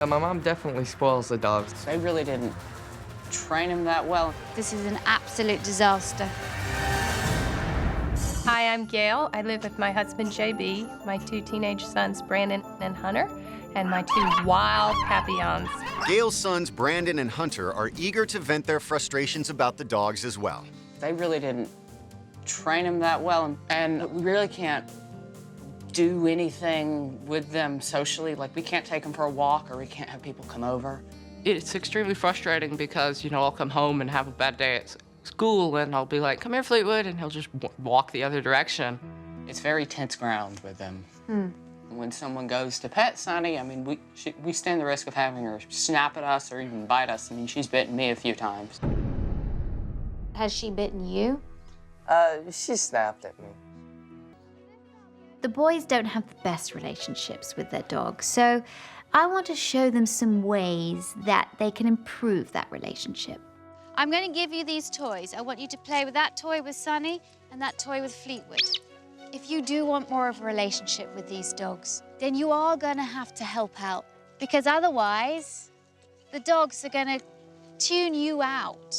My mom definitely spoils the dogs. They really didn't train him that well. This is an absolute disaster. Hi, I'm Gail. I live with my husband, JB, my 2 teenage sons, Brandon and Hunter, and my 2 wild papillons. Gail's sons, Brandon and Hunter, are eager to vent their frustrations about the dogs as well. They really didn't train him that well, and we really can't do anything with them socially. Like, we can't take them for a walk, or we can't have people come over. It's extremely frustrating because, I'll come home and have a bad day at school, and I'll be like, "Come here, Fleetwood," and he'll just walk the other direction. It's very tense ground with them. When someone goes to pet Sunny, I mean, we stand the risk of having her snap at us or even bite us. I mean, she's bitten me a few times. Has she bitten you? She snapped at me. The boys don't have the best relationships with their dogs, so I want to show them some ways that they can improve that relationship. I'm going to give you these toys. I want you to play with that toy with Sunny and that toy with Fleetwood. If you do want more of a relationship with these dogs, then you are going to have to help out, because otherwise the dogs are going to tune you out.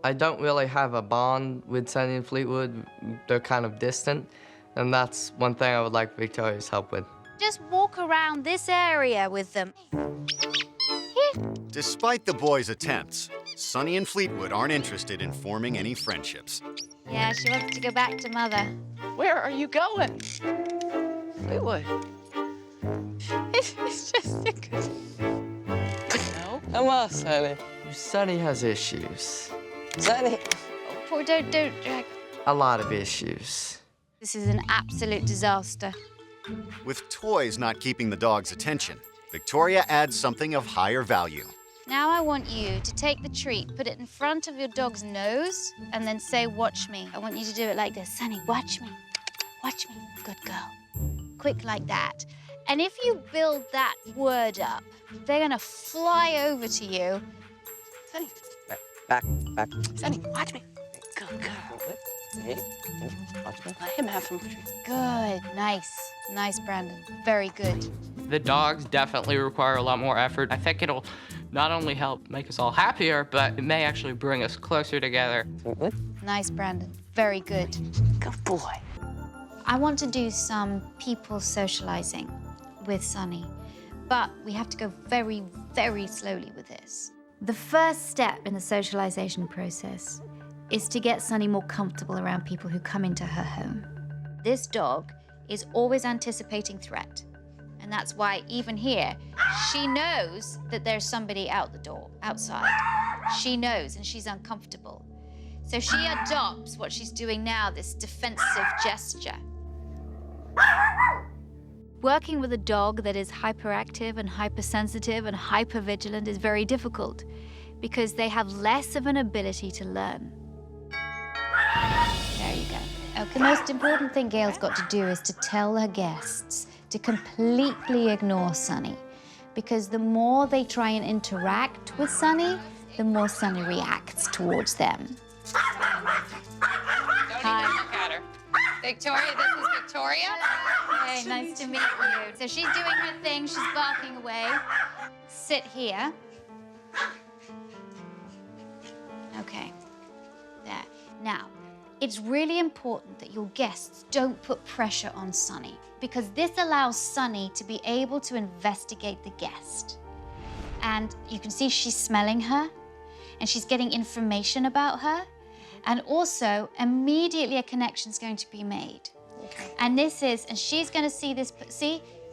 I don't really have a bond with Sunny and Fleetwood. They're kind of distant, and that's one thing I would like Victoria's help with. Just walk around this area with them. Here. Despite the boys' attempts, Sunny and Fleetwood aren't interested in forming any friendships. Yeah, she wants to go back to Mother. Where are you going? Fleetwood. It's just a good... No. Come on, Sunny. Sunny has issues. Sunny. Poor, don't drag. A lot of issues. This is an absolute disaster. With toys not keeping the dog's attention, Victoria adds something of higher value. Now I want you to take the treat, put it in front of your dog's nose, and then say, "Watch me." I want you to do it like this. Sunny, watch me. Watch me. Good girl. Quick like that. And if you build that word up, they're gonna fly over to you. Sunny. Back. Sunny, watch me. Good girl. Hey, watch me. Let him have some treat. Good. Nice. Nice, Brandon. Very good. The dogs definitely require a lot more effort. I think it'll not only help make us all happier, but it may actually bring us closer together. Nice, Brandon. Very good. Good boy. I want to do some people socializing with Sunny, but we have to go very, very slowly with this. The first step in the socialization process is to get Sunny more comfortable around people who come into her home. This dog is always anticipating threat, and that's why even here, she knows that there's somebody out the door, outside. She knows, and she's uncomfortable. So she adopts what she's doing now, this defensive gesture. Working with a dog that is hyperactive and hypersensitive and hypervigilant is very difficult because they have less of an ability to learn. There you go. Okay. The most important thing Gail's got to do is to tell her guests to completely ignore Sunny, because the more they try and interact with Sunny, the more Sunny reacts towards them. Don't even look at her. Victoria, this is Victoria. Hey, nice to meet you. So she's doing her thing, she's barking away. Sit here. Okay, there. Now, it's really important that your guests don't put pressure on Sunny, because this allows Sunny to be able to investigate the guest. And you can see she's smelling her, and she's getting information about her, and also immediately a connection's going to be made. Okay. And she's going to see this,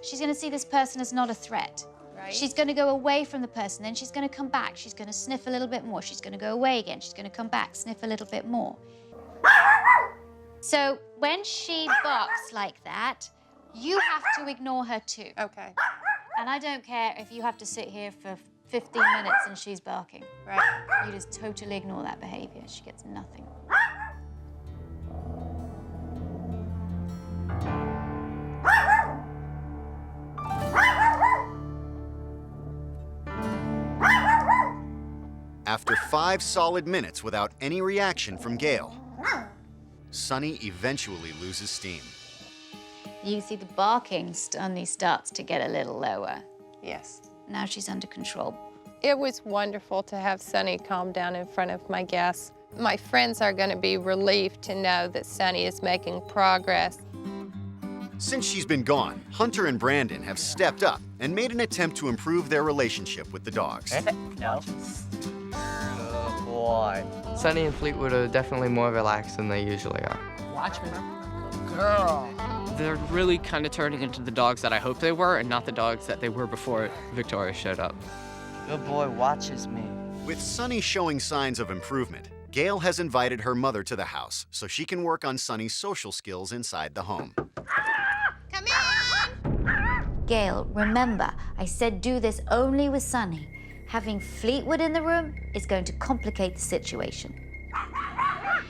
she's going to see this person as not a threat. Right. She's going to go away from the person, then she's going to come back. She's going to sniff a little bit more. She's going to go away again. She's going to come back, sniff a little bit more. So when she barks like that, you have to ignore her too. Okay. And I don't care if you have to sit here for 15 minutes and she's barking, right? You just totally ignore that behavior. She gets nothing. After 5 solid minutes without any reaction from Gail, Sunny eventually loses steam. You see the barking only starts to get a little lower. Yes. now she's under control. It was wonderful to have Sunny calm down in front of my guests. My friends are going to be relieved to know that Sunny is making progress. Since she's been gone, Hunter and Brandon have stepped up and made an attempt to improve their relationship with the dogs. No. Good boy. Sunny and Fleetwood are definitely more relaxed than they usually are. Watch me. Girl. They're really kind of turning into the dogs that I hoped they were and not the dogs that they were before Victoria showed up. Good boy watches me. With Sunny showing signs of improvement, Gail has invited her mother to the house so she can work on Sunny's social skills inside the home. Come in! Gail, remember, I said do this only with Sunny. Having Fleetwood in the room is going to complicate the situation. Don't even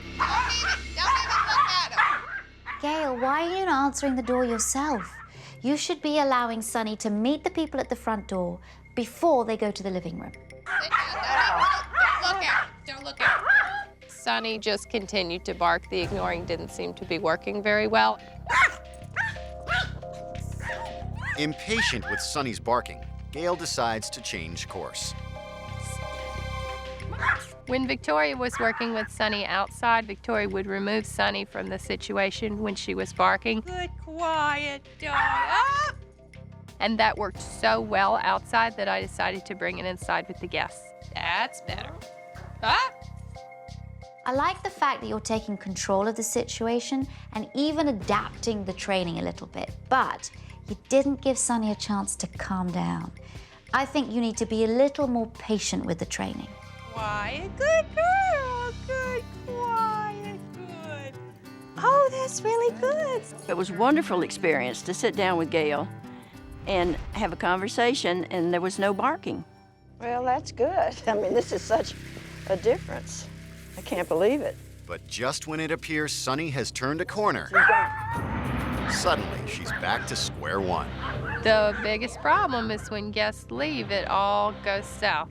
look at him. Gail, why are you not answering the door yourself? You should be allowing Sunny to meet the people at the front door before they go to the living room. Sit down. Don't look at him. Don't look at him. Sunny just continued to bark. The ignoring didn't seem to be working very well. Impatient with Sunny's barking, Gail decides to change course. When Victoria was working with Sunny outside, Victoria would remove Sunny from the situation when she was barking. Good, quiet dog. Up! And that worked so well outside that I decided to bring it inside with the guests. That's better. Up! I like the fact that you're taking control of the situation and even adapting the training a little bit, but you didn't give Sunny a chance to calm down. I think you need to be a little more patient with the training. Quiet, good girl. Good, quiet, good. Oh, that's really good. It was a wonderful experience to sit down with Gail and have a conversation, and there was no barking. Well, that's good. I mean, this is such a difference. I can't believe it. But just when it appears Sunny has turned a corner, suddenly she's back to square one. The biggest problem is when guests leave, it all goes south.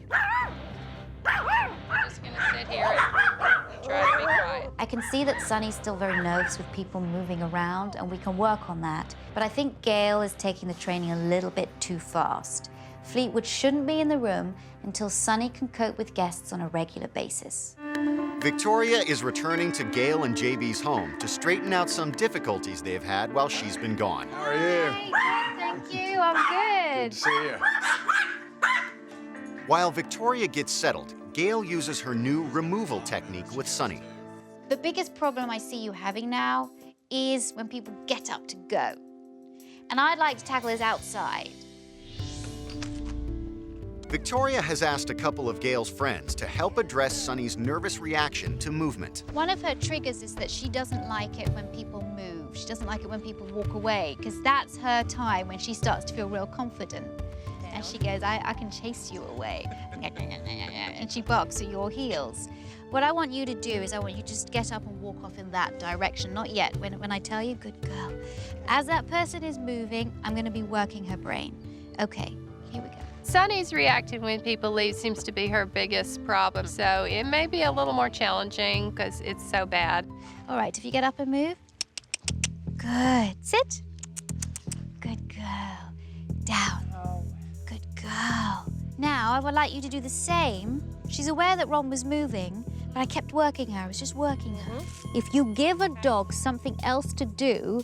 I'm just gonna sit here and try to be quiet. I can see that Sunny's still very nervous with people moving around, and we can work on that. But I think Gail is taking the training a little bit too fast. Fleetwood shouldn't be in the room until Sunny can cope with guests on a regular basis. Victoria is returning to Gail and JB's home to straighten out some difficulties they've had while she's been gone. How are you? Thank you, I'm Good to see you. While Victoria gets settled, Gail uses her new removal technique with Sunny. The biggest problem I see you having now is when people get up to go. And I'd like to tackle this outside. Victoria has asked a couple of Gail's friends to help address Sunny's nervous reaction to movement. One of her triggers is that she doesn't like it when people move. She doesn't like it when people walk away, because that's her time when she starts to feel real confident. And she goes, I can chase you away. And she barks at your heels. What I want you to do is I want you to just get up and walk off in that direction. Not yet. When I tell you, good girl. As that person is moving, I'm going to be working her brain. Okay, here we go. Sunny's reacting when people leave seems to be her biggest problem, so it may be a little more challenging because it's so bad. All right, if you get up and move. Good. Sit. Good girl. Down. Good girl. Now, I would like you to do the same. She's aware that Ron was moving, but I kept working her. I was just working her. If you give a dog something else to do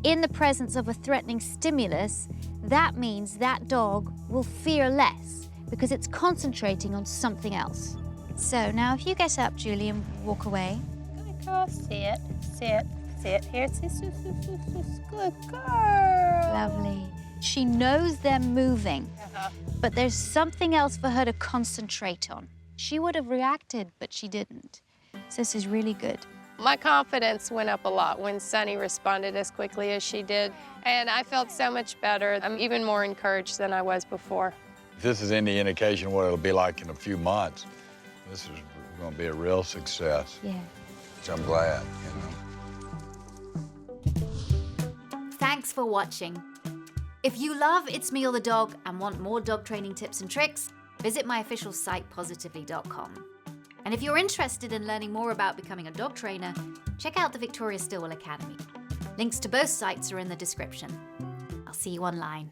in the presence of a threatening stimulus, that means that dog will fear less because it's concentrating on something else. So now if you get up, Julie, and walk away. Good girl. Sit, sit, sit. Here, sit, sit, sit, sit, sit. Good girl. Lovely. She knows they're moving, but there's something else for her to concentrate on. She would have reacted, but she didn't. So this is really good. My confidence went up a lot when Sunny responded as quickly as she did, and I felt so much better. I'm even more encouraged than I was before. If this is any indication of what it'll be like in a few months, this is going to be a real success. Yeah. So I'm glad, Thanks for watching. If you love It's Me or the Dog and want more dog training tips and tricks, visit my official site, positively.com. And if you're interested in learning more about becoming a dog trainer, check out the Victoria Stilwell Academy. Links to both sites are in the description. I'll see you online.